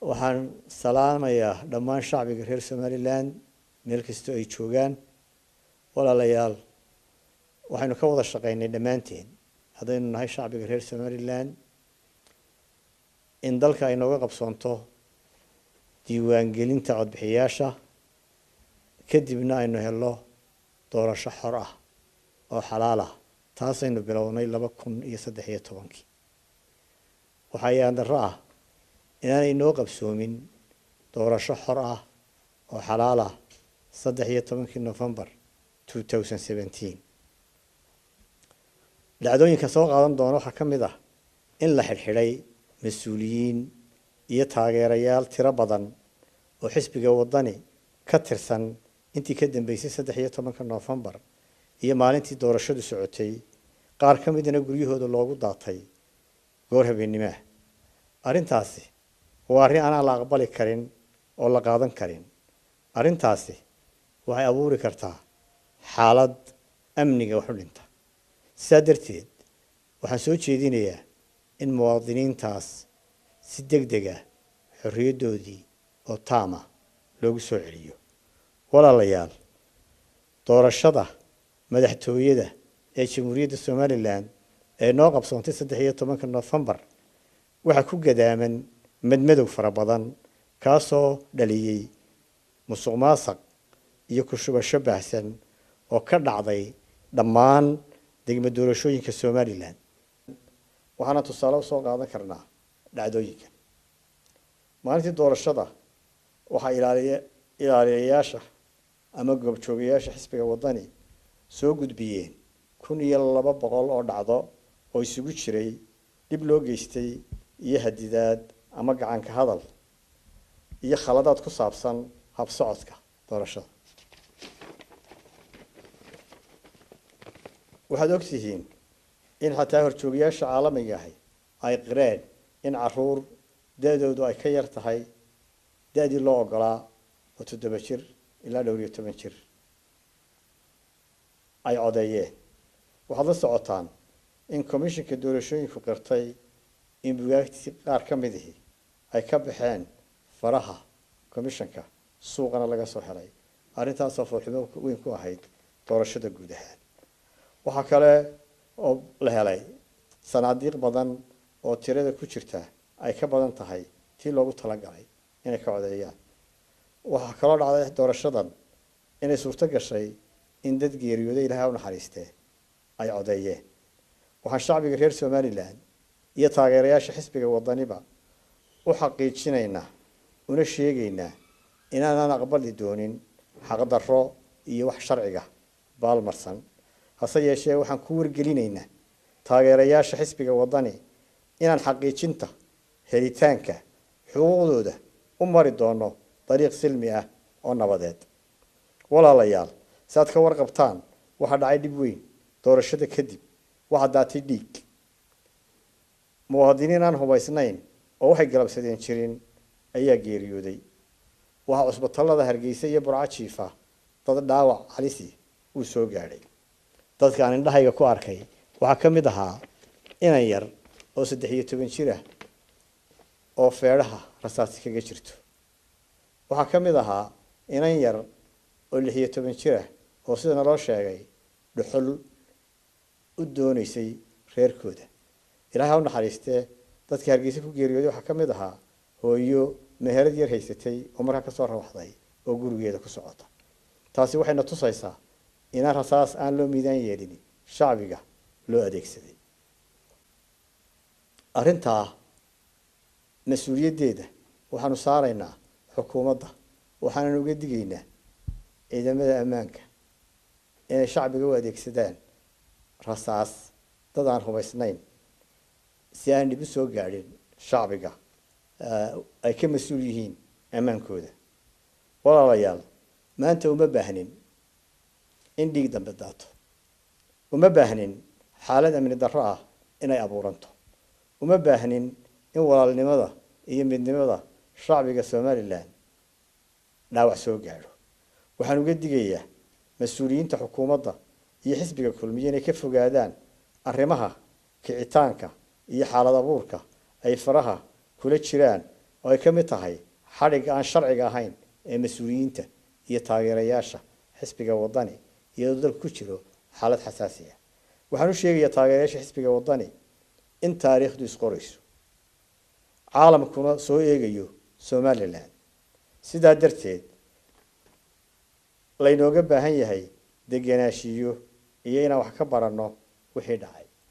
waxaan salaamayaa dhammaan shacbiga reer Somaliland meel kasta ay joogaan walaalayaal waxaynu ka wada shaqeynay dhamaanteen hadaynu nahay shacbiga reer Somaliland in dalka ay nooga qabsoonto diiwaangelinta codbixiyaasha kadibna aynu helo doorasho xor ah oo xalaal ah taasaynu bilownay 2013 waxay andar ah inaanay noo qabsoomin doorasho xor ah oo xalaal ah 13 November 2017 dhacdooyinka soo qaadan doona waxa kamid ah in la xirxiray mas'uuliyiin iyo taageerayaal tiro badan oo xisbiga wadani ka tirsan intii ka dambeysay 13 November iyo maalintii doorashadu socotay qaar ka midna guryahooda loogu daatay goor habeenimo arintaasi waa arrin aan la aqbali karin oo la qaadan karin arintaasi waxay abuuri kartaa xaalad amniga wax u dhinta sidaa darteed waxaan soo jeedinayaa in muwaadiniintaas si degdeg ah xorriyadoodii oo taama loogu soo celiyo walaalayaal doorashada madaxtooyada ee Jamhuuriyadda Somaliland ee noo qabsoontay 13 November waxa ku gadaaman madmadow fara badan kaasoo dhaliyay musuqmaasuq iyo ku shubasho baahsan oo ka dhacday dhammaan degmada doorashooyinka Somaliland waxaana tusaale soo qaadan karnaa dhacdooyinka maalintii doorashada waxa ilaaliyayaasha ama goobjoogayaasha xisbiga wadani soo gudbiyeen 1200 oo dhacdo oo isugu jiray dib loo geystay iyo hadidaad ama gacan ka hadal iyo khaladaad ku saabsan hab socodka doorashada waxaad ogtihiin in xataa horjoogayaasha caalamiga ah ay qireen in caruur daadoodu ay ka yar tahay daadii loo ogolaa oo 7 jir ilaa 12 jir ay codeeyeen waxaad la socotaan in komishanka doorashooyinku qirtay in buugaagtii qaar ka mid ah ay ka baxeen faraha komishanka suuqana laga soo helay arrintaas oo fooximo weyn ku ahayd doorashada guud ahaan waxa kale oo la helay sanaadiiq badan oo tirada ku jirta ay ka badan tahay tii loogu talagalay inay ka codeeyaan waxa kale oo dhacday doorashadan inay suurto gashay in dad geeriyooday Ilaahay u naxariistay ay codeeyeen waxaan shacbiga reer Somaliland iyo taageerayaasha xisbiga wadaniba u xaqiijinaynaa una sheegaynaa inaan aqbali doonin xaq darro iyo wax sharciga baalmarsan hase yeeshee waxaan ku wargelinaynaa taageerayaasha xisbiga wadani inaan xaqiijinta helitaanka xuquuqdooda u mari doono dariiq silmi ah oo nabadeed walaalayaal saad ka warqabtaan waxa dhacay dib weyn doorashada kadib waxa daatay dhiig muwaadiniin aan hubaysnayn oo waxay galabsadeen jirin ayaa geeriyooday waxa cusbitaalada Hargeysa iyo Burco jiifa dad dhaawac halisi uu soo gaaray dadka aan indhahayga ku arkay waxa ka mid ahaa inan yar oo 13 jir ah oo feeraha rasaas kaga jirto waxa ka mid ahaa inan yar oo 16 jir ah oo sida loo sheegay dhuxul u doonaysay reerkooda Ilaahay u naxariistay dadka Hargeysa ku geeriyooday waxa ka mid ahaa hooyo meherad yar haysatay oo markaa ka soo rawaxday oo gurigeeda ku socota taasi waxayna tusaysaa in rasaas aan loo miidaan yeelin shacbiga loo adeegsaday arinta mas'uuliyadeeda waxaanu saaraynaa xukuumadda waxaanu uga digaynaa ciidamada ammaanka inay shacbiga u adeegsadaan rasaas dad aan hubaysnayn si aan dib u soo gaarin shacbiga ay ka mas'uul yihiin ammaankooda walaalayaal maanta uma baahnin in dhiig dambe daato uma baahnin xaalad amni darro ah inay abuuranto uma baahnin in walaalnimada iyo midnimada shacbiga Somaliland dhaawac soo gaaro waxaan uga digayaa mas'uuliyiinta xukuumadda iyo xisbiga kulmiye inay ka fogaadaan arrimaha kicitaanka iyo xaalad abuurka ay faraha kula jiraan oo ay ka mid tahay xadhigga aan sharciga ahayn ee mas-uuliyiinta iyo taageerayaasha xisbiga wadani iyadoo dalku ku jiro xaalad xasaasi ah. waxaan u sheegayaa taageerayaasha xisbiga wadani in taariikhdu isqorayso caalamkuna soo eegayo somaliland sidaa darteed laynooga baahan yahay degenaanshiyo iyo inaan wax ka baranno wixii dhacay.